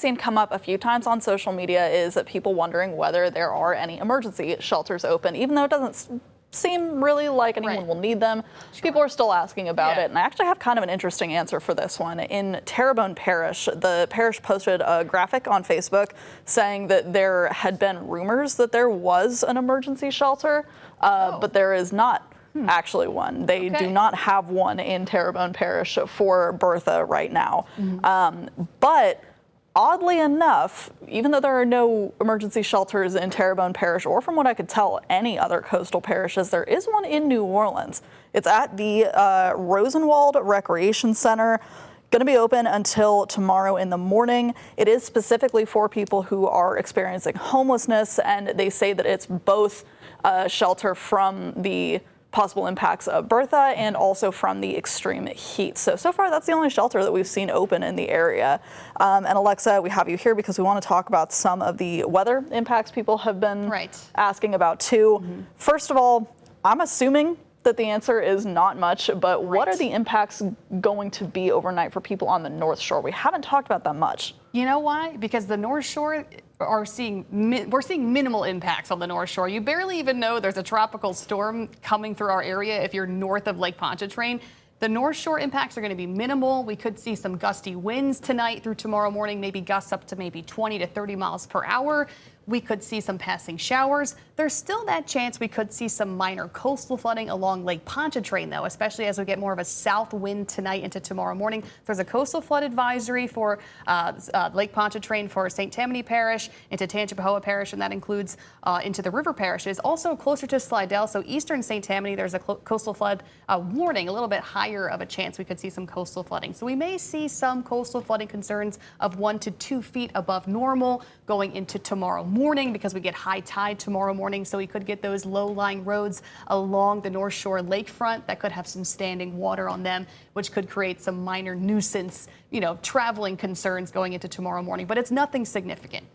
Seen come up a few times on social media is that people wondering whether there are any emergency shelters open, even though it doesn't seem really like anyone will need them. People are still asking about it, and I actually have kind of an interesting answer for this one. In Terrebonne Parish, the parish posted a graphic on Facebook saying that there had been rumors that there was an emergency shelter, but there is not actually one. They do not have one in Terrebonne Parish for Bertha right now. But oddly enough, even though there are no emergency shelters in Terrebonne Parish, or from what I could tell, any other coastal parishes, there is one in New Orleans. It's at the Rosenwald Recreation Center. Going to be open until tomorrow in the morning. It is specifically for people who are experiencing homelessness, and they say that it's both a shelter from the possible impacts of Bertha and also from the extreme heat. So far, that's the only shelter that we've seen open in the area. And Alexa, we have you here because we want to talk about some of the weather impacts people have been asking about too. First of all, I'm assuming that the answer is not much, but what are the impacts going to be overnight for people on the North Shore? We haven't talked about that much. You know why? Because the North Shore we're seeing minimal impacts on the North Shore. You barely even know there's a tropical storm coming through our area if you're north of Lake Pontchartrain. The North Shore impacts are going to be minimal. We could see some gusty winds tonight through tomorrow morning, maybe gusts up to maybe 20 to 30 miles per hour. We could see some passing showers. There's still that chance we could see some minor coastal flooding along Lake Pontchartrain, though, especially as we get more of a south wind tonight into tomorrow morning. There's a coastal flood advisory for Lake Pontchartrain for St. Tammany Parish, into Tangipahoa Parish, and that includes into the river parishes. Also closer to Slidell, so eastern St. Tammany, there's a coastal flood warning, a little bit higher of a chance we could see some coastal flooding. So we may see some coastal flooding concerns of 1 to 2 feet above normal going into tomorrow morning, because we get high tide tomorrow morning, so we could get those low-lying roads along the North Shore lakefront that could have some standing water on them, which could create some minor nuisance, traveling concerns going into tomorrow morning, but it's nothing significant.